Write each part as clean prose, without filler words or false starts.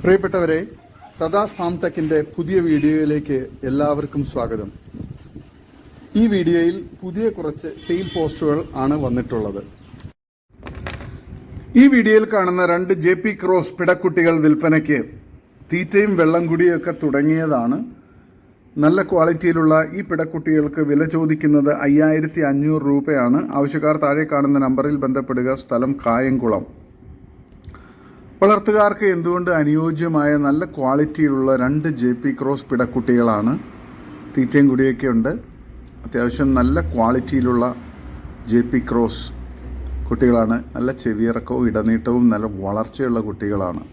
പ്രിയപ്പെട്ടവരെ, സദാസ് ഫാം ടെക്കിന്റെ പുതിയ വീഡിയോയിലേക്ക് എല്ലാവർക്കും സ്വാഗതം. ഈ വീഡിയോയിൽ പുതിയ കുറച്ച് സെയിൽ പോസ്റ്റുകൾ ആണ് വന്നിട്ടുള്ളത്. ഈ വീഡിയോയിൽ കാണുന്ന 2 JP ക്രോസ് പിടക്കുട്ടികൾ വിൽപ്പനയ്ക്ക്. തീറ്റയും വെള്ളം കുടിയൊക്കെ തുടങ്ങിയതാണ്. നല്ല ക്വാളിറ്റിയിലുള്ള ഈ പിടക്കുട്ടികൾക്ക് വില ചോദിക്കുന്നത് 5500 രൂപയാണ്. ആവശ്യക്കാർ താഴെ കാണുന്ന നമ്പറിൽ ബന്ധപ്പെടുക. സ്ഥലം കായംകുളം. വളർത്തുകാർക്ക് എന്തുകൊണ്ട് അനുയോജ്യമായ നല്ല ക്വാളിറ്റിയിലുള്ള 2 JP ക്രോസ് പിടക്കുട്ടികളാണ്. തീറ്റയും കുടിയൊക്കെ ഉണ്ട്. അത്യാവശ്യം നല്ല ക്വാളിറ്റിയിലുള്ള JP ക്രോസ് കുട്ടികളാണ്. നല്ല ചെവിയിറക്കവും ഇടനീട്ടവും നല്ല വളർച്ചയുള്ള കുട്ടികളാണ്.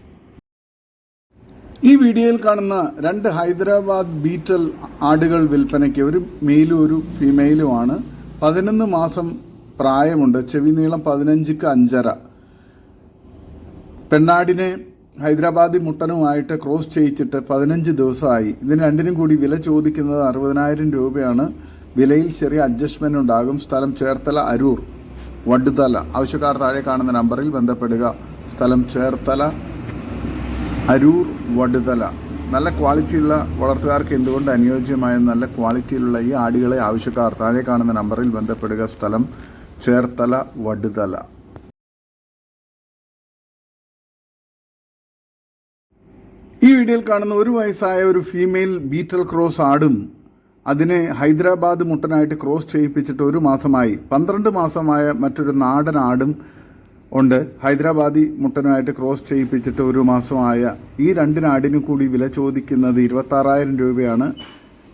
ഈ വീഡിയോയിൽ കാണുന്ന 2 ഹൈദരാബാദ് ബീറ്റൽ ആടുകൾ വിൽപ്പനയ്ക്ക്. ഒരു മെയിലും ഒരു ഫീമെയിലുമാണ്. 11 മാസം പ്രായമുണ്ട്. ചെവി നീളം 15ക്ക് 5.5. പെണ്ണാടിനെ ഹൈദരാബാദി മുട്ടനുമായിട്ട് ക്രോസ് ചെയ്യിച്ചിട്ട് 15 ദിവസമായി. ഇതിന് രണ്ടിനും കൂടി വില ചോദിക്കുന്നത് 60,000 രൂപയാണ്. വിലയിൽ ചെറിയ അഡ്ജസ്റ്റ്മെന്റ് ഉണ്ടാകും. സ്ഥലം ചേർത്തല, അരൂർ, വടുതല. ആവശ്യക്കാർ താഴെ കാണുന്ന നമ്പറിൽ ബന്ധപ്പെടുക. സ്ഥലം ചേർത്തല, അരൂർ, വടുതല. നല്ല ക്വാളിറ്റിയുള്ള വളർത്തുകാർക്ക് എന്തുകൊണ്ട് അനുയോജ്യമായ നല്ല ക്വാളിറ്റിയിലുള്ള ഈ ആടുകളെ ആവശ്യക്കാർ താഴെ കാണുന്ന നമ്പറിൽ ബന്ധപ്പെടുക. സ്ഥലം ചേർത്തല, വടുതല. ഈ വീഡിയോയിൽ കാണുന്ന 1 വയസ്സായ ഒരു ഫീമെയിൽ ബീറ്റൽ ക്രോസ് ആടും അതിനെ ഹൈദരാബാദ് മുട്ടനായിട്ട് ക്രോസ് ചെയ്യിപ്പിച്ചിട്ട് 1 മാസമായി. 12 മാസമായ മറ്റൊരു നാടൻ ആടും ഉണ്ട്. ഹൈദരാബാദി മുട്ടനുമായിട്ട് ക്രോസ് ചെയ്യിപ്പിച്ചിട്ട് 1 മാസമായ ഈ 2 ആടിനും കൂടി വില ചോദിക്കുന്നത് 26,000 രൂപയാണ്.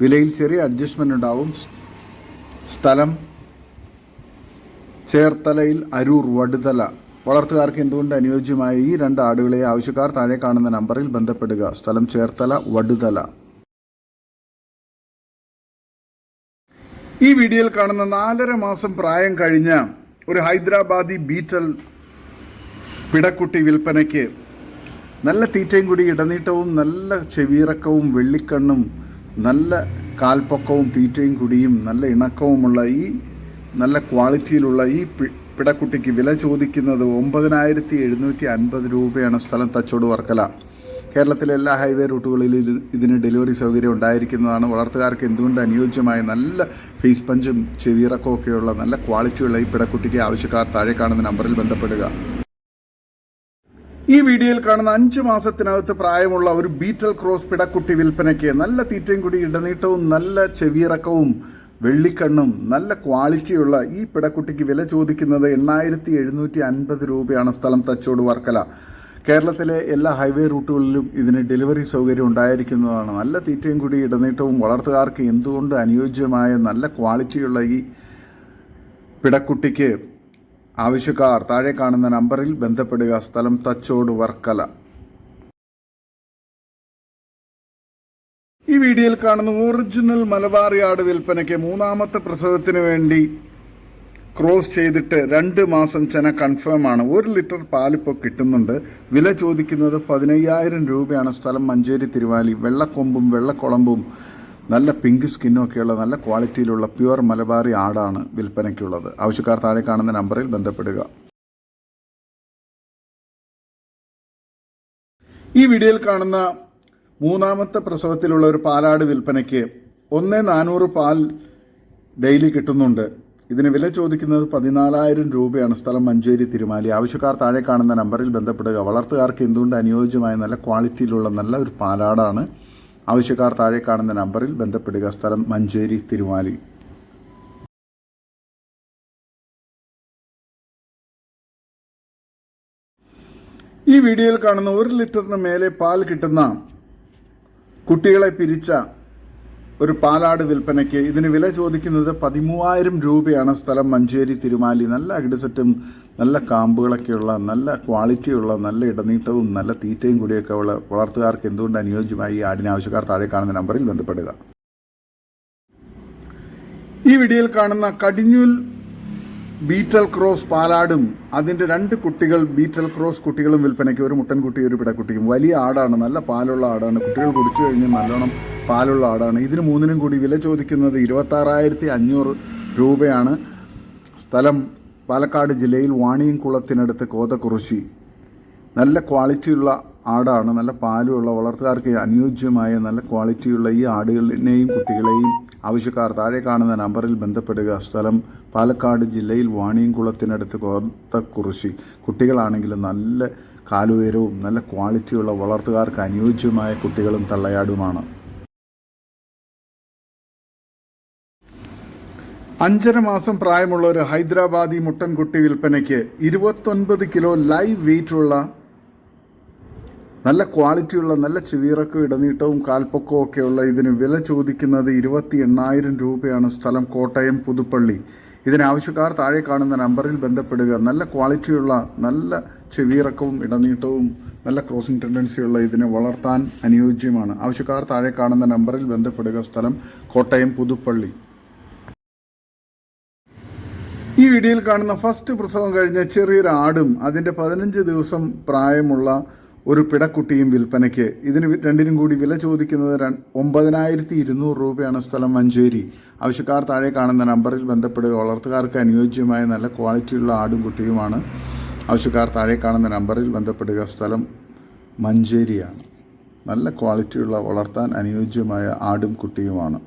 വിലയിൽ ചെറിയ അഡ്ജസ്റ്റ്മെന്റ് ഉണ്ടാവും. സ്ഥലം ചേർത്തലയിൽ, അരൂർ, വടുതല. വളർത്തുകാർക്ക് എന്തുകൊണ്ട് അനുയോജ്യമായ ഈ 2 ആടുകളെ ആവശ്യക്കാർ താഴെ കാണുന്ന നമ്പറിൽ ബന്ധപ്പെടുക. സ്ഥലം ചേർത്തല, വടുതല. ഈ വീഡിയോയിൽ കാണുന്ന 4.5 മാസം പ്രായം കഴിഞ്ഞ ഒരു ഹൈദരാബാദി ബീറ്റൽ പിടക്കുട്ടി വിൽപ്പനയ്ക്ക്. നല്ല തീറ്റയും കൂടി ഇടനീട്ടവും നല്ല ചെവിയിറക്കവും വെള്ളിക്കണ്ണും നല്ല കാൽപ്പൊക്കവും തീറ്റയും കുടിയും നല്ല ഇണക്കവുമുള്ള ഈ നല്ല ക്വാളിറ്റിയിലുള്ള ഈ പിടക്കുട്ടിക്ക് വില ചോദിക്കുന്നത് 9,750 രൂപയാണ്. സ്ഥലം തച്ചോട്, വർക്കല. കേരളത്തിലെ എല്ലാ ഹൈവേ റൂട്ടുകളിലും ഇതിന് ഡെലിവറി സൗകര്യം ഉണ്ടായിരിക്കുന്നതാണ്. വളർത്തുകാർക്ക് എന്തുകൊണ്ട് അനുയോജ്യമായ നല്ല ഫേസ് പഞ്ചും ചെവിയിറക്കവും ഒക്കെയുള്ള നല്ല ക്വാളിറ്റിയുള്ള ഈ പിടക്കുട്ടിക്ക് ആവശ്യക്കാർ താഴെ കാണുന്ന നമ്പറിൽ ബന്ധപ്പെടുക. ഈ വീഡിയോയിൽ കാണുന്ന 5 മാസത്തിനകത്ത് പ്രായമുള്ള ഒരു ബീറ്റൽ ക്രോസ് പിടക്കുട്ടി വിൽപ്പനയ്ക്ക്. നല്ല തീറ്റയും കൂടി ഇടനീട്ടവും നല്ല ചെവിയിറക്കവും വെള്ളിക്കണ്ണും നല്ല ക്വാളിറ്റിയുള്ള ഈ പിടക്കുട്ടിക്ക് വില ചോദിക്കുന്നത് 8,750 രൂപയാണ്. സ്ഥലം തച്ചോട്, വർക്കല. കേരളത്തിലെ എല്ലാ ഹൈവേ റൂട്ടുകളിലും ഇതിന് ഡെലിവറി സൗകര്യം ഉണ്ടായിരിക്കുന്നതാണ്. നല്ല തീറ്റയും കൂടി ഇടനീട്ടവും വളർത്തുകാർക്ക് എന്തുകൊണ്ട് അനുയോജ്യമായ നല്ല ക്വാളിറ്റിയുള്ള ഈ പിടക്കുട്ടിക്ക് ആവശ്യക്കാർ താഴെ കാണുന്ന നമ്പറിൽ ബന്ധപ്പെടുക. സ്ഥലം തച്ചോട്, വർക്കല. ഈ വീഡിയോയിൽ കാണുന്ന ഒറിജിനൽ മലബാറി ആട് വിൽപ്പനയ്ക്ക്. 3ാമത്തെ പ്രസവത്തിന് വേണ്ടി ക്രോസ് ചെയ്തിട്ട് 2 മാസം ചെന കൺഫേം ആണ്. 1 ലിറ്റർ പാലിപ്പോൾ കിട്ടുന്നുണ്ട്. വില ചോദിക്കുന്നത് 15,000 രൂപയാണ്. സ്ഥലം മഞ്ചേരി, തിരുവാലി. വെള്ളക്കൊമ്പും വെള്ളക്കുളമ്പും നല്ല പിങ്ക് സ്കിന്നും ഒക്കെയുള്ള നല്ല ക്വാളിറ്റിയിലുള്ള പ്യുവർ മലബാറി ആടാണ് വിൽപ്പനയ്ക്കുള്ളത്. ആവശ്യക്കാർ താഴെ കാണുന്ന നമ്പറിൽ ബന്ധപ്പെടുക. ഈ വീഡിയോയിൽ കാണുന്ന 3ാമത്തെ പ്രസവത്തിലുള്ള ഒരു പാലാട് വിൽപ്പനയ്ക്ക്. 1,400 പാൽ ഡെയിലി കിട്ടുന്നുണ്ട്. ഇതിന് വില ചോദിക്കുന്നത് 14,000 രൂപയാണ്. സ്ഥലം മഞ്ചേരി, തിരുമാലി. ആവശ്യക്കാർ താഴെ കാണുന്ന നമ്പറിൽ ബന്ധപ്പെടുക. വളർത്തുകാർക്ക് എന്തുകൊണ്ട് അനുയോജ്യമായ നല്ല ക്വാളിറ്റിയിലുള്ള നല്ല ഒരു പാലാടാണ്. ആവശ്യക്കാർ താഴെ കാണുന്ന നമ്പറിൽ ബന്ധപ്പെടുക. സ്ഥലം മഞ്ചേരി, തിരുമാലി. ഈ വീഡിയോയിൽ കാണുന്ന 1 ലിറ്ററിന് മേലെ പാൽ കിട്ടുന്ന കുട്ടികളെ പിരിച്ച ഒരു പാലാട് വിൽപ്പനയ്ക്ക്. ഇതിന് വില ചോദിക്കുന്നത് 13,000 രൂപയാണ്. സ്ഥലം മഞ്ചേരി, തിരുമാലി. നല്ല അകിടുസെറ്റും നല്ല കാമ്പുകളൊക്കെയുള്ള നല്ല ക്വാളിറ്റിയുള്ള നല്ല ഇടനീട്ടവും നല്ല തീറ്റയും കൂടിയൊക്കെ ഉള്ള വളർത്തുകാർക്ക് എന്തുകൊണ്ട് അനുയോജ്യമായി ഈ ആടിനെ ആവശ്യക്കാർ താഴെ കാണുന്ന നമ്പറിൽ ബന്ധപ്പെടുക. ഈ വീഡിയോയിൽ കാണുന്ന കടിഞ്ഞൂൽ ബീറ്റൽ ക്രോസ് പാലാടും അതിൻ്റെ 2 കുട്ടികൾ ബീറ്റൽ ക്രോസ് കുട്ടികളും വിൽപ്പനയ്ക്ക്. ഒരു മുട്ടൻകുട്ടി, ഒരു പിടക്കുട്ടിയും. വലിയ ആടാണ്, നല്ല പാലുള്ള ആടാണ്. കുട്ടികൾ കുടിച്ചു കഴിഞ്ഞ് നല്ലോണം പാലുള്ള ആടാണ്. ഇതിന് മൂന്നിനും കൂടി വില ചോദിക്കുന്നത് 26,500 രൂപയാണ്. സ്ഥലം പാലക്കാട് ജില്ലയിൽ വാണിയംകുളത്തിനടുത്ത് കോതകുറിശി. നല്ല ക്വാളിറ്റിയുള്ള ആടാണ്, നല്ല പാലുള്ള, വളർത്തുകാർക്ക് അനുയോജ്യമായ നല്ല ക്വാളിറ്റിയുള്ള ഈ ആടുകളിനെയും കുട്ടികളെയും ആവശ്യക്കാർ താഴെ കാണുന്ന നമ്പറിൽ ബന്ധപ്പെടുക. സ്ഥലം പാലക്കാട് ജില്ലയിൽ വാണിയംകുളത്തിനടുത്ത് കോതകുറിശി. കുട്ടികളാണെങ്കിൽ നല്ല കാലുയരവും നല്ല ക്വാളിറ്റിയുള്ള, വളർത്തുകാർക്ക് അനുയോജ്യമായ കുട്ടികളും തള്ളയാടുമാണ്. 5.5 മാസം പ്രായമുള്ള ഒരു ഹൈദരാബാദി മുട്ടൻകുട്ടി വിൽപ്പനയ്ക്ക് 29 കിലോ ലൈവ് വെയിറ്റുള്ള നല്ല ക്വാളിറ്റിയുള്ള, നല്ല ചെവിയിറക്കവും ഇടനീട്ടവും കാൽപ്പൊക്കവും ഒക്കെയുള്ള ഇതിന് വില ചോദിക്കുന്നത് 28,000 രൂപയാണ്. സ്ഥലം കോട്ടയം പുതുപ്പള്ളി. ഇതിനാവശ്യക്കാർ താഴെ കാണുന്ന നമ്പറിൽ ബന്ധപ്പെടുക. നല്ല ക്വാളിറ്റിയുള്ള, നല്ല ചെവിയിറക്കവും ഇടനീട്ടവും നല്ല ക്രോസിംഗ് ടെൻഡൻസിയുള്ള ഇതിനെ വളർത്താൻ അനുയോജ്യമാണ്. ആവശ്യക്കാർ താഴെ കാണുന്ന നമ്പറിൽ ബന്ധപ്പെടുക. സ്ഥലം കോട്ടയം പുതുപ്പള്ളി. ഈ വീഡിയോയിൽ കാണുന്ന ഫസ്റ്റ് പ്രസവം കഴിഞ്ഞ ചെറിയൊരു ആടും അതിൻ്റെ 15 ദിവസം പ്രായമുള്ള ഒരു പിടക്കുട്ടിയും വിൽപ്പനയ്ക്ക്. ഇതിന് രണ്ടിനും കൂടി വില ചോദിക്കുന്നത് 9,200 രൂപയാണ്. സ്ഥലം മഞ്ചേരി. ആവശ്യക്കാർ താഴെ കാണുന്ന നമ്പറിൽ ബന്ധപ്പെടുക. വളർത്തുകാർക്ക് അനുയോജ്യമായ നല്ല ക്വാളിറ്റിയുള്ള ആടും കുട്ടിയുമാണ്. ആവശ്യക്കാർ താഴെ കാണുന്ന നമ്പറിൽ ബന്ധപ്പെടുക. സ്ഥലം മഞ്ചേരിയാണ്. നല്ല ക്വാളിറ്റിയുള്ള, വളർത്താൻ അനുയോജ്യമായ ആടും കുട്ടിയുമാണ്.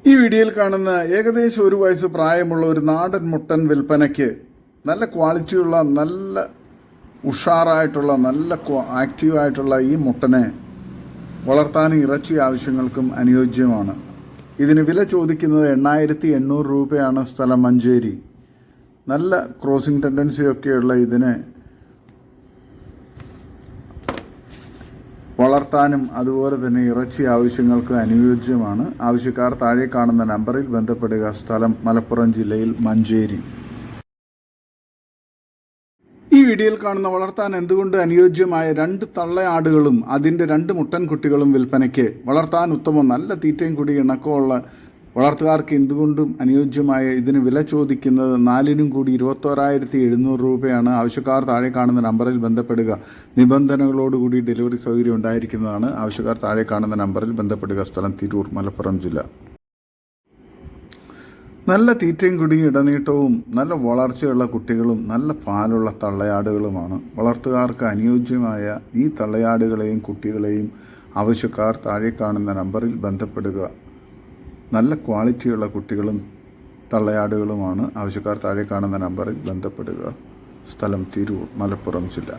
ഈ വീഡിയോയിൽ കാണുന്ന ഏകദേശം 1 വയസ്സ് പ്രായമുള്ള ഒരു നാടൻ മുട്ടൻ വിൽപ്പനയ്ക്ക്. നല്ല ക്വാളിറ്റിയുള്ള, നല്ല ഉഷാറായിട്ടുള്ള, നല്ല ആക്റ്റീവായിട്ടുള്ള ഈ മുട്ടനെ വളർത്താനും ഇറച്ചി ആവശ്യങ്ങൾക്കും അനുയോജ്യമാണ്. ഇതിന് വില ചോദിക്കുന്നത് 8,800 രൂപയാണ്. സ്ഥലം മഞ്ചേരി. നല്ല ക്രോസിംഗ് ടെൻഡൻസിയൊക്കെയുള്ള ഇതിനെ വളർത്താനും അതുപോലെ തന്നെ ഇറച്ചി ആവശ്യങ്ങൾക്ക് അനുയോജ്യമാണ്. ആവശ്യക്കാർ താഴെ കാണുന്ന നമ്പറിൽ ബന്ധപ്പെടുക. സ്ഥലം മലപ്പുറം ജില്ലയിൽ മഞ്ചേരി. ഈ വീഡിയോയിൽ കാണുന്ന വളർത്താൻ എന്തുകൊണ്ട് അനുയോജ്യമായ 2 തള്ളയാടുകളും അതിൻ്റെ 2 മുട്ടൻകുട്ടികളും വിൽപ്പനയ്ക്ക്. വളർത്താൻ ഉത്തമം, നല്ല തീറ്റയും കൂടി ഇണക്കമുള്ള, വളർത്തുകാർക്ക് എന്തുകൊണ്ടും അനുയോജ്യമായ ഇതിന് വില ചോദിക്കുന്നത് 4നും കൂടി 21,700 രൂപയാണ്. ആവശ്യക്കാർ താഴെ കാണുന്ന നമ്പറിൽ ബന്ധപ്പെടുക. നിബന്ധനകളോടുകൂടി ഡെലിവറി സൗകര്യം ഉണ്ടായിരിക്കുന്നതാണ്. ആവശ്യക്കാർ താഴെ കാണുന്ന നമ്പറിൽ ബന്ധപ്പെടുക. സ്ഥലം തിരൂർ, മലപ്പുറം ജില്ല. നല്ല തീറ്റയും കുടിയും ഇടനീട്ടവും നല്ല വളർച്ചയുള്ള കുട്ടികളും നല്ല പാലുള്ള തള്ളയാടുകളുമാണ്. വളർത്തുകാർക്ക് അനുയോജ്യമായ ഈ തള്ളയാടുകളെയും കുട്ടികളെയും ആവശ്യക്കാർ താഴെ കാണുന്ന നമ്പറിൽ ബന്ധപ്പെടുക. നല്ല ക്വാളിറ്റിയുള്ള കുട്ടികളും തള്ളയാടുകളുമാണ്. ആവശ്യക്കാർ താഴെ കാണുന്ന നമ്പറിൽ ബന്ധപ്പെടുക. സ്ഥലം തിരൂർ, മലപ്പുറം ജില്ല.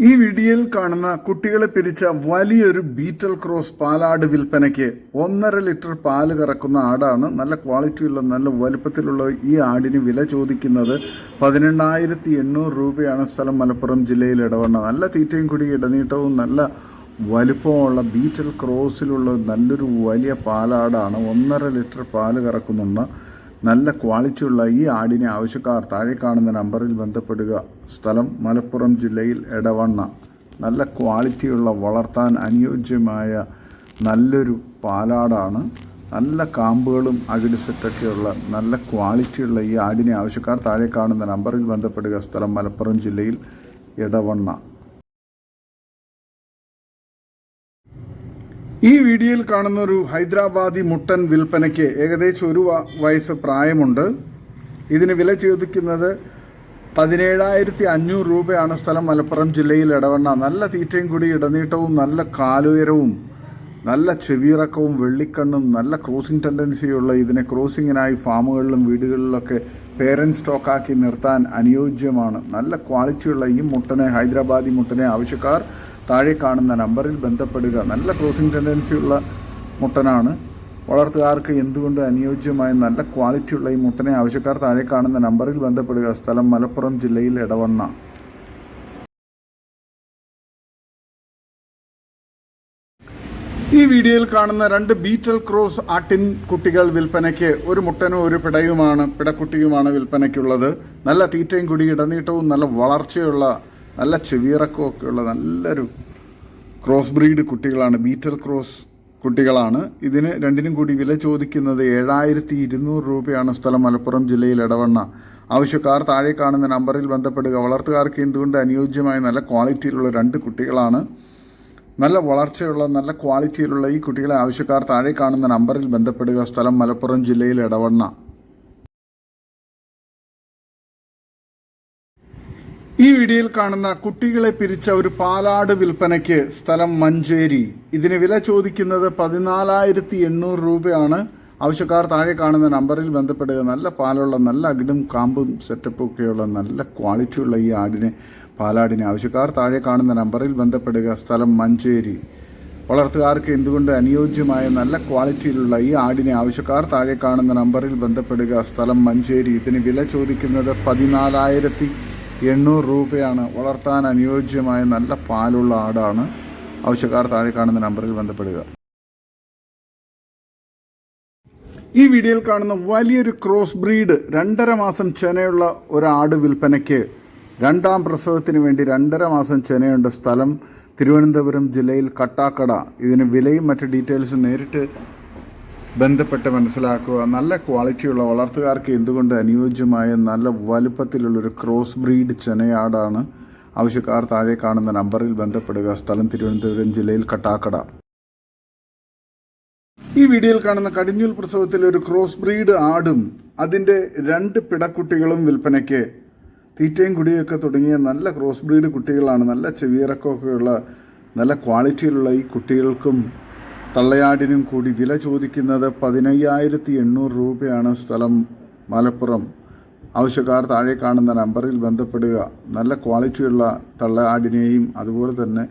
ഈ വീഡിയോയിൽ കാണുന്ന കുട്ടികളെ പിരിച്ച വലിയൊരു ബീറ്റൽ ക്രോസ് പാലാട് വിൽപ്പനയ്ക്ക്. 1.5 ലിറ്റർ പാല് കറക്കുന്ന ആടാണ്. നല്ല ക്വാളിറ്റിയുള്ള, നല്ല വലുപ്പത്തിലുള്ള ഈ ആടിന് വില ചോദിക്കുന്നത് 18,800 രൂപയാണ്. സ്ഥലം മലപ്പുറം ജില്ലയിൽ ഇടവണ്ണ. നല്ല തീറ്റയും കൂടി ഇടനീട്ടവും നല്ല വലിപ്പമുള്ള ബീറ്റൽ ക്രോസിലുള്ള നല്ലൊരു വലിയ പാലാടാണ്. 1.5 ലിറ്റർ പാല് കറക്കുന്നുണ്ട്. നല്ല ക്വാളിറ്റിയുള്ള ഈ ആടിനെ ആവശ്യക്കാർ താഴെ കാണുന്ന നമ്പറിൽ ബന്ധപ്പെടുക. സ്ഥലം മലപ്പുറം ജില്ലയിൽ എടവണ്ണ. നല്ല ക്വാളിറ്റിയുള്ള, വളർത്താൻ അനുയോജ്യമായ നല്ലൊരു പാലാടാണ്. നല്ല കാമ്പുകളും അകിട് സെറ്റൊക്കെയുള്ള നല്ല ക്വാളിറ്റിയുള്ള ഈ ആടിനെ ആവശ്യക്കാർ താഴെ കാണുന്ന നമ്പറിൽ ബന്ധപ്പെടുക. സ്ഥലം മലപ്പുറം ജില്ലയിൽ എടവണ്ണ. ഈ വീഡിയോയിൽ കാണുന്ന ഒരു ഹൈദരാബാദി മുട്ടൻ വിൽപ്പനയ്ക്ക്. ഏകദേശം 1 വയസ്സ് പ്രായമുണ്ട്. ഇതിന് വില ചോദിക്കുന്നത് 17,500 രൂപയാണ്. സ്ഥലം മലപ്പുറം ജില്ലയിൽ എടവണ്ണ. നല്ല തീറ്റയും കൂടി ഇടനീട്ടവും നല്ല കാലുയരവും നല്ല ചെവിയിറക്കവും വെള്ളിക്കണ്ണും നല്ല ക്രോസിംഗ് ടെൻഡൻസിയുള്ള ഇതിനെ ക്രോസിങ്ങിനായി ഫാമുകളിലും വീടുകളിലൊക്കെ പേരൻറ് സ്റ്റോക്കാക്കി നിർത്താൻ അനുയോജ്യമാണ്. നല്ല ക്വാളിറ്റിയുള്ള ഈ മുട്ടനെ, ഹൈദരാബാദി മുട്ടനെ ആവശ്യക്കാർ താഴെ കാണുന്ന നമ്പറിൽ ബന്ധപ്പെടുക. നല്ല ക്രോസിംഗ് ടെൻഡൻസിയുള്ള മുട്ടനാണ്. വളർത്തുകാർക്ക് എന്തുകൊണ്ട് അനുയോജ്യമായ നല്ല ക്വാളിറ്റിയുള്ള ഈ മുട്ടനെ ആവശ്യക്കാർ താഴെ കാണുന്ന നമ്പറിൽ ബന്ധപ്പെടുക. സ്ഥലം മലപ്പുറം ജില്ലയിൽ എടവണ്ണ. ഈ വീഡിയോയിൽ കാണുന്ന 2 ബീറ്റൽ ക്രോസ് ആട്ടിൻ കുട്ടികൾ വിൽപ്പനയ്ക്ക്. ഒരു മുട്ടനും ഒരു പിടക്കുട്ടിയുമാണ് വിൽപ്പനയ്ക്കുള്ളത്. നല്ല തീറ്റയും കൂടി ഇടനീട്ടവും നല്ല വളർച്ചയുള്ള, നല്ല ചെവിയിറക്കവും ഒക്കെയുള്ള നല്ലൊരു ക്രോസ് ബ്രീഡ് കുട്ടികളാണ്. ബീറ്റൽ ക്രോസ് കുട്ടികളാണ്. ഇതിന് രണ്ടിനും കൂടി വില ചോദിക്കുന്നത് 7,200 രൂപയാണ്. സ്ഥലം മലപ്പുറം ജില്ലയിൽ എടവണ്ണ. ആവശ്യക്കാർ താഴെ കാണുന്ന നമ്പറിൽ ബന്ധപ്പെടുക. വളർത്തുകാർക്ക് എന്തുകൊണ്ട് അനുയോജ്യമായ നല്ല ക്വാളിറ്റിയിലുള്ള 2 കുട്ടികളാണ്. നല്ല വളർച്ചയുള്ള നല്ല ക്വാളിറ്റിയിലുള്ള ഈ കുട്ടികളെ ആവശ്യക്കാർ താഴെ കാണുന്ന നമ്പറിൽ ബന്ധപ്പെടുക. സ്ഥലം മലപ്പുറം ജില്ലയിൽ എടവണ്ണ. ഈ വീഡിയോയിൽ കാണുന്ന കുട്ടികളെ പിരിച്ച ഒരു പാലാട് വിൽപ്പനയ്ക്ക്. സ്ഥലം മഞ്ചേരി. ഇതിന് വില ചോദിക്കുന്നത് 14,800 രൂപയാണ്. ആവശ്യക്കാർ താഴെ കാണുന്ന നമ്പറിൽ ബന്ധപ്പെടുക. നല്ല പാലുള്ള നല്ല അകിടും കാമ്പും സെറ്റപ്പും ഒക്കെയുള്ള നല്ല ക്വാളിറ്റിയുള്ള ഈ പാലാടിനെ ആവശ്യക്കാർ താഴെ കാണുന്ന നമ്പറിൽ ബന്ധപ്പെടുക. സ്ഥലം മഞ്ചേരി. വളർത്തുകാർക്ക് എന്തുകൊണ്ട് അനുയോജ്യമായ നല്ല ക്വാളിറ്റിയിലുള്ള ഈ ആടിനെ ആവശ്യക്കാർ താഴെ കാണുന്ന നമ്പറിൽ ബന്ധപ്പെടുക. സ്ഥലം മഞ്ചേരി. ഇതിന് വില ചോദിക്കുന്നത് 14,800 രൂപയാണ്. വളർത്താൻ അനുയോജ്യമായ നല്ല പാലുള്ള ആടാണ്. ആവശ്യക്കാർ താഴെ കാണുന്ന നമ്പറിൽ ബന്ധപ്പെടുക. ഈ വീഡിയോയിൽ കാണുന്ന വലിയൊരു ക്രോസ് ബ്രീഡ് 2.5 മാസം ചെനയുള്ള ഒരാട് വിൽപ്പനയ്ക്ക്. 2ാം പ്രസവത്തിന് വേണ്ടി 2.5 മാസം ചെനയുണ്ട്. സ്ഥലം തിരുവനന്തപുരം ജില്ലയിൽ കട്ടാക്കട. ഇതിന് വിലയും മറ്റ് ഡീറ്റെയിൽസും നേരിട്ട് ബന്ധപ്പെട്ട് മനസ്സിലാക്കുക. നല്ല ക്വാളിറ്റിയുള്ള വളർത്തുകാർക്ക് എന്തുകൊണ്ട് അനുയോജ്യമായ നല്ല വലുപ്പത്തിലുള്ളൊരു ക്രോസ് ബ്രീഡ് ചെനയാടാണ്. ആവശ്യക്കാർ താഴെ കാണുന്ന നമ്പറിൽ ബന്ധപ്പെടുക. സ്ഥലം തിരുവനന്തപുരം ജില്ലയിൽ കട്ടാക്കട. ഈ വീഡിയോയിൽ കാണുന്ന കടിഞ്ഞൂൽ പ്രസവത്തിൽ ഒരു ക്രോസ് ബ്രീഡ് ആടും അതിൻ്റെ 2 പിടക്കുട്ടികളും വിൽപ്പനയ്ക്ക്. തീറ്റയും കുടിയൊക്കെ തുടങ്ങിയ നല്ല ക്രോസ് ബ്രീഡ് കുട്ടികളാണ്. നല്ല ചെവിയിറക്കമൊക്കെയുള്ള നല്ല ക്വാളിറ്റിയിലുള്ള ഈ കുട്ടികൾക്കും തള്ളയാടിനും കൂടി വില ചോദിക്കുന്നത് 15,800 രൂപയാണ്. സ്ഥലം മലപ്പുറം. ആവശ്യക്കാർ താഴെ കാണുന്ന നമ്പറിൽ ബന്ധപ്പെടുക. നല്ല ക്വാളിറ്റിയുള്ള തള്ളയാടിനെയും അതുപോലെ തന്നെ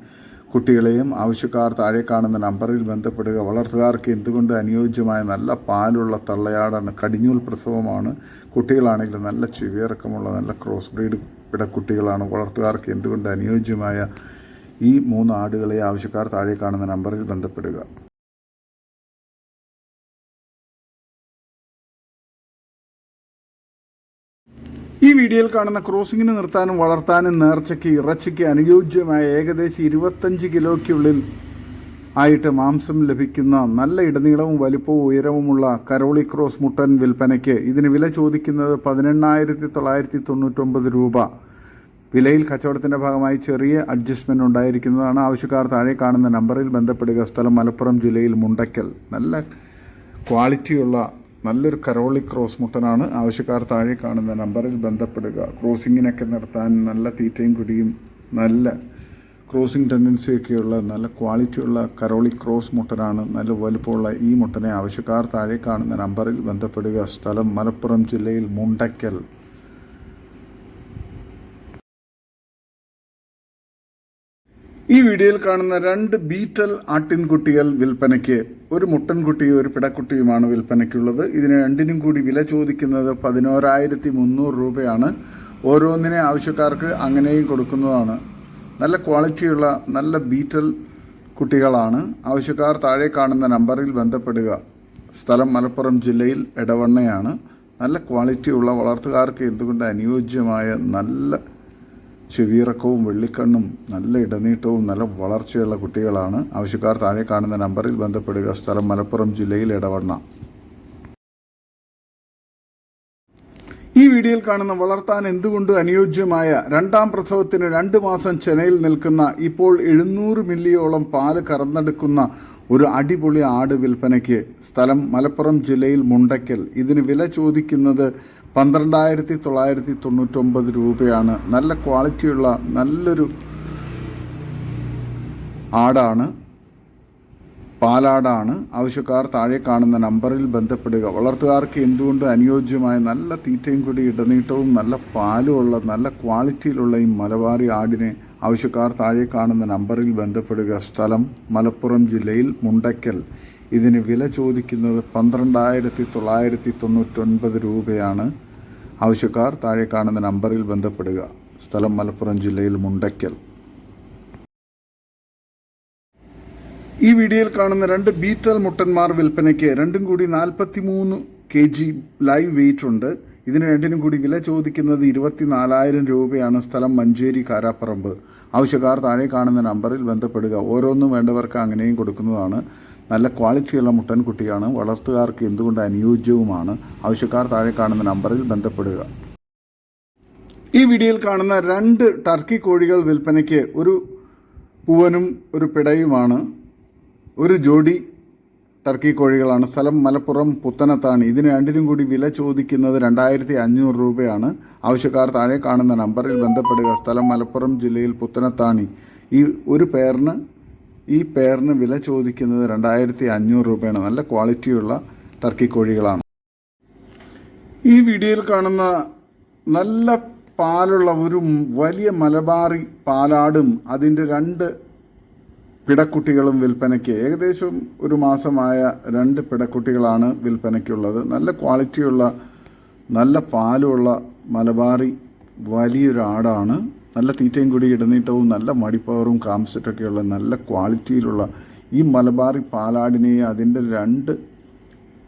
കുട്ടികളെയും ആവശ്യക്കാർ താഴെ കാണുന്ന നമ്പറിൽ ബന്ധപ്പെടുക. വളർത്തുകാർക്ക് എന്തുകൊണ്ട് അനുയോജ്യമായ നല്ല പാലുള്ള തള്ളയാടാണ്. കടിഞ്ഞൂൽ പ്രസവമാണ്. കുട്ടികളാണെങ്കിൽ നല്ല ചെവിയിറക്കമുള്ള നല്ല ക്രോസ് ബ്രീഡ് പിടക്കുട്ടികളാണ്. വളർത്തുകാർക്ക് എന്തുകൊണ്ട് അനുയോജ്യമായ ഈ 3 ആടുകളെ ആവശ്യക്കാർ താഴെ കാണുന്ന നമ്പറിൽ ബന്ധപ്പെടുക. ഈ വീഡിയോയിൽ കാണുന്ന ക്രോസിങ്ങിന് നിർത്താനും വളർത്താനും നേർച്ചയ്ക്ക് ഇറച്ചിക്ക് അനുയോജ്യമായ ഏകദേശം 25 കിലോയ്ക്കുള്ളിൽ ആയിട്ട് മാംസം ലഭിക്കുന്ന നല്ല ഇടനീളവും വലിപ്പവും ഉയരവുമുള്ള കരോളി ക്രോസ് മുട്ടൻ വിൽപ്പനയ്ക്ക്. ഇതിന് വില ചോദിക്കുന്നത് 18,999 രൂപ. വിലയിൽ കച്ചവടത്തിൻ്റെ ഭാഗമായി ചെറിയ അഡ്ജസ്റ്റ്മെൻറ്റ് ഉണ്ടായിരിക്കുന്നതാണ്. ആവശ്യക്കാർ താഴെ കാണുന്ന നമ്പറിൽ ബന്ധപ്പെടുക. സ്ഥലം മലപ്പുറം ജില്ലയിൽ മുണ്ടയ്ക്കൽ. നല്ല ക്വാളിറ്റിയുള്ള നല്ലൊരു കരോളി ക്രോസ് മുട്ടനാണ്. ആവശ്യക്കാർ താഴെ കാണുന്ന നമ്പറിൽ ബന്ധപ്പെടുക. ക്രോസിങ്ങിനൊക്കെ നിർത്താൻ നല്ല തീറ്റയും കുടിയും നല്ല ക്രോസിംഗ് ടെൻഡൻസിയൊക്കെയുള്ള നല്ല ക്വാളിറ്റിയുള്ള കരോളി ക്രോസ് മുട്ടനാണ്. നല്ല വലുപ്പമുള്ള ഈ മുട്ടനെ ആവശ്യക്കാർ താഴെ കാണുന്ന നമ്പറിൽ ബന്ധപ്പെടുക. സ്ഥലം മലപ്പുറം ജില്ലയിൽ മുണ്ടയ്ക്കൽ. ഈ വീഡിയോയിൽ കാണുന്ന 2 ബീറ്റൽ ആട്ടിൻകുട്ടികൾ വിൽപ്പനയ്ക്ക്. ഒരു മുട്ടൻകുട്ടിയും ഒരു പിടക്കുട്ടിയുമാണ് വിൽപ്പനയ്ക്കുള്ളത്. ഇതിന് രണ്ടിനും കൂടി വില ചോദിക്കുന്നത് 11,300 രൂപയാണ്. ഓരോന്നിനെ ആവശ്യക്കാർക്ക് അങ്ങനെയും കൊടുക്കുന്നതാണ്. നല്ല ക്വാളിറ്റിയുള്ള നല്ല ബീറ്റൽ കുട്ടികളാണ്. ആവശ്യക്കാർ താഴെ കാണുന്ന നമ്പറിൽ ബന്ധപ്പെടുക. സ്ഥലം മലപ്പുറം ജില്ലയിൽ എടവണ്ണയാണ്. നല്ല ക്വാളിറ്റിയുള്ള വളർത്തുകാർക്ക് എന്തുകൊണ്ട് അനുയോജ്യമായ നല്ല ചെവിയിറക്കവും വെള്ളിക്കണ്ണും നല്ല ഇടനീട്ടവും നല്ല വളർച്ചയുള്ള കുട്ടികളാണ്. ആവശ്യക്കാർ താഴെ കാണുന്ന നമ്പറിൽ ബന്ധപ്പെടുക. സ്ഥലം മലപ്പുറം ജില്ലയിൽ എടവണ്ണ. ഈ വീഡിയോയിൽ കാണുന്ന വളർത്താൻ എന്തുകൊണ്ട് അനുയോജ്യമായ 2ാം പ്രസവത്തിന് 2 മാസം ചെനയിൽ നിൽക്കുന്ന ഇപ്പോൾ 700 മില്ലിയോളം പാല് കറന്നെടുക്കുന്ന ഒരു അടിപൊളി ആട് വിൽപ്പനയ്ക്ക്. സ്ഥലം മലപ്പുറം ജില്ലയിൽ മുണ്ടയ്ക്കൽ. ഇതിന് വില ചോദിക്കുന്നത് 12,999 രൂപയാണ്. നല്ല ക്വാളിറ്റിയുള്ള നല്ലൊരു ആടാണ്. പാലാടാണ്. ആവശ്യക്കാർ താഴെ കാണുന്ന നമ്പറിൽ ബന്ധപ്പെടുക. വളർത്തുകാർക്ക് എന്തുകൊണ്ട് അനുയോജ്യമായ നല്ല തീറ്റയും കൂടി ഇടനീട്ടവും നല്ല പാലുമുള്ള നല്ല ക്വാളിറ്റിയിലുള്ള ഈ മലബാറി ആടിനെ ആവശ്യക്കാർ താഴെ കാണുന്ന നമ്പറിൽ ബന്ധപ്പെടുക. സ്ഥലം മലപ്പുറം ജില്ലയിൽ മുണ്ടയ്ക്കൽ. ഇതിന് വില ചോദിക്കുന്നത് 12,999 രൂപയാണ്. ആവശ്യക്കാർ താഴെ കാണുന്ന നമ്പറിൽ ബന്ധപ്പെടുക. സ്ഥലം മലപ്പുറം ജില്ലയിൽ മുണ്ടയ്ക്കൽ. ഈ വീഡിയോയിൽ കാണുന്ന 2 ബീറ്റൽ മുട്ടന്മാർ വിൽപ്പനയ്ക്ക്. രണ്ടും കൂടി 43 kg ലൈവ് വെയിറ്റ് ഉണ്ട്. ഇതിന് രണ്ടിനും കൂടി വില ചോദിക്കുന്നത് 24,000 രൂപയാണ്. സ്ഥലം മഞ്ചേരി കാരാപ്പറമ്പ്. ആവശ്യക്കാർ താഴെ കാണുന്ന നമ്പറിൽ ബന്ധപ്പെടുക. ഓരോന്നും വേണ്ടവർക്ക് അങ്ങനെയും കൊടുക്കുന്നതാണ്. നല്ല ക്വാളിറ്റിയുള്ള മുട്ടൻകുട്ടിയാണ്. വളർത്തുകാർക്ക് എന്തുകൊണ്ട് അനുയോജ്യവുമാണ്. ആവശ്യക്കാർ താഴെ കാണുന്ന നമ്പറിൽ ബന്ധപ്പെടുക. ഈ വീഡിയോയിൽ കാണുന്ന 2 ടർക്കി കോഴികൾ വിൽപ്പനയ്ക്ക്. ഒരു പൂവനും ഒരു പിടയുമാണ്. ഒരു ജോഡി ടർക്കി കോഴികളാണ്. സ്ഥലം മലപ്പുറം പുത്തനത്താണി. ഇതിന് രണ്ടിനും കൂടി വില ചോദിക്കുന്നത് 2500 രൂപയാണ്. ആവശ്യക്കാർ താഴെ കാണുന്ന നമ്പറിൽ ബന്ധപ്പെടുക. സ്ഥലം മലപ്പുറം ജില്ലയിൽ പുത്തനത്താണി. ഈ പേരിന് വില ചോദിക്കുന്നത് 2500 രൂപയാണ്. നല്ല ക്വാളിറ്റിയുള്ള ടർക്കി കോഴികളാണ്. ഈ വീഡിയോയിൽ കാണുന്ന നല്ല പാലുള്ള ഒരു വലിയ മലബാറി പാലാടും അതിൻ്റെ 2 പിടക്കുട്ടികളും വിൽപ്പനയ്ക്ക്. ഏകദേശം ഒരു മാസമായ 2 പിടക്കുട്ടികളാണ് വിൽപ്പനയ്ക്കുള്ളത്. നല്ല ക്വാളിറ്റിയുള്ള നല്ല പാലുള്ള മലബാറി വലിയൊരു ആടാണ്. നല്ല തീറ്റയും കൂടി ഇടനീട്ടവും നല്ല മടിപ്പവറും കാംസെറ്റൊക്കെയുള്ള നല്ല ക്വാളിറ്റിയിലുള്ള ഈ മലബാറി പാലാടിനെയും അതിൻ്റെ 2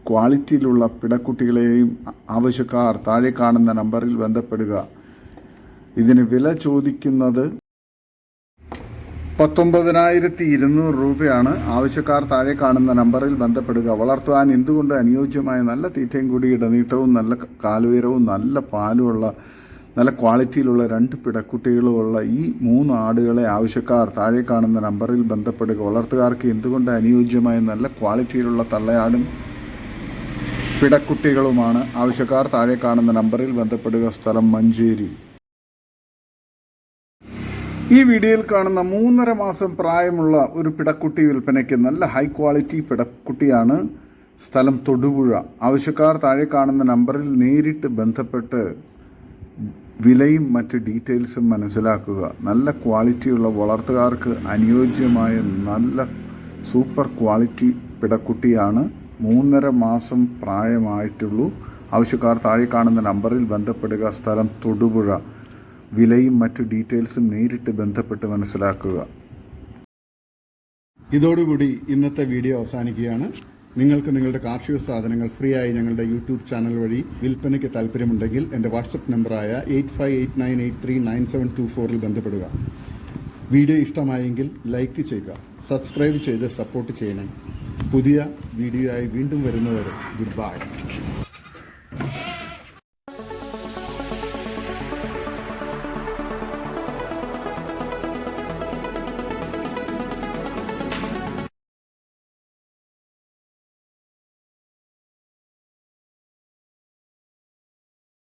ക്വാളിറ്റിയിലുള്ള പിടക്കുട്ടികളെയും ആവശ്യക്കാർ താഴെ കാണുന്ന നമ്പറിൽ ബന്ധപ്പെടുക. ഇതിന് വില ചോദിക്കുന്നത് 19,200 രൂപയാണ്. ആവശ്യക്കാർ താഴെ കാണുന്ന നമ്പറിൽ ബന്ധപ്പെടുക. വളർത്തുവാൻ എന്തുകൊണ്ട് അനുയോജ്യമായ നല്ല തീറ്റയും കൂടി ഇടനീട്ടവും നല്ല കാലുയരവും നല്ല പാലുമുള്ള നല്ല ക്വാളിറ്റിയിലുള്ള 2 പിടക്കുട്ടികളുമുള്ള ഈ 3 ആടുകളെ ആവശ്യക്കാർ താഴെ കാണുന്ന നമ്പറിൽ ബന്ധപ്പെടുക. വളർത്തുകാർക്ക് എന്തുകൊണ്ട് അനുയോജ്യമായ നല്ല ക്വാളിറ്റിയിലുള്ള തള്ളയാടും പിടക്കുട്ടികളുമാണ്. ആവശ്യക്കാർ താഴെ കാണുന്ന നമ്പറിൽ ബന്ധപ്പെടുക. സ്ഥലം മഞ്ചേരി. ഈ വീഡിയോയിൽ കാണുന്ന 3.5 മാസം പ്രായമുള്ള ഒരു പിടക്കുട്ടി വിൽപ്പനയ്ക്ക്. നല്ല ഹൈ ക്വാളിറ്റി പിടക്കുട്ടിയാണ്. സ്ഥലം തൊടുപുഴ. ആവശ്യക്കാർ താഴെ കാണുന്ന നമ്പറിൽ നേരിട്ട് ബന്ധപ്പെട്ട് വിലയും മറ്റ് ഡീറ്റെയിൽസും മനസ്സിലാക്കുക. നല്ല ക്വാളിറ്റിയുള്ള വളർത്തുകാർക്ക് അനുയോജ്യമായ നല്ല സൂപ്പർ ക്വാളിറ്റി പിടക്കുട്ടിയാണ്. 3.5 മാസം പ്രായമായിട്ടുള്ളൂ. ആവശ്യക്കാർ താഴെ കാണുന്ന നമ്പറിൽ ബന്ധപ്പെടുക. സ്ഥലം തൊടുപുഴ. വിലയും മറ്റു ഡീറ്റെയിൽസും നേരിട്ട് ബന്ധപ്പെട്ട് മനസ്സിലാക്കുക. ഇതോടുകൂടി ഇന്നത്തെ വീഡിയോ അവസാനിക്കുകയാണ്. നിങ്ങൾക്ക് നിങ്ങളുടെ കാർഷിക സാധനങ്ങൾ ഫ്രീ ആയി ഞങ്ങളുടെ യൂട്യൂബ് ചാനൽ വഴി വിൽപ്പനയ്ക്ക് താല്പര്യമുണ്ടെങ്കിൽ എൻ്റെ വാട്സപ്പ് നമ്പറായ 8589839724 ബന്ധപ്പെടുക. വീഡിയോ ഇഷ്ടമായെങ്കിൽ ലൈക്ക് ചെയ്യുക, സബ്സ്ക്രൈബ് ചെയ്ത് സപ്പോർട്ട് ചെയ്യണേ. പുതിയ വീഡിയോ ആയി വീണ്ടും വരുന്നവരെ ഗുഡ് ബൈ.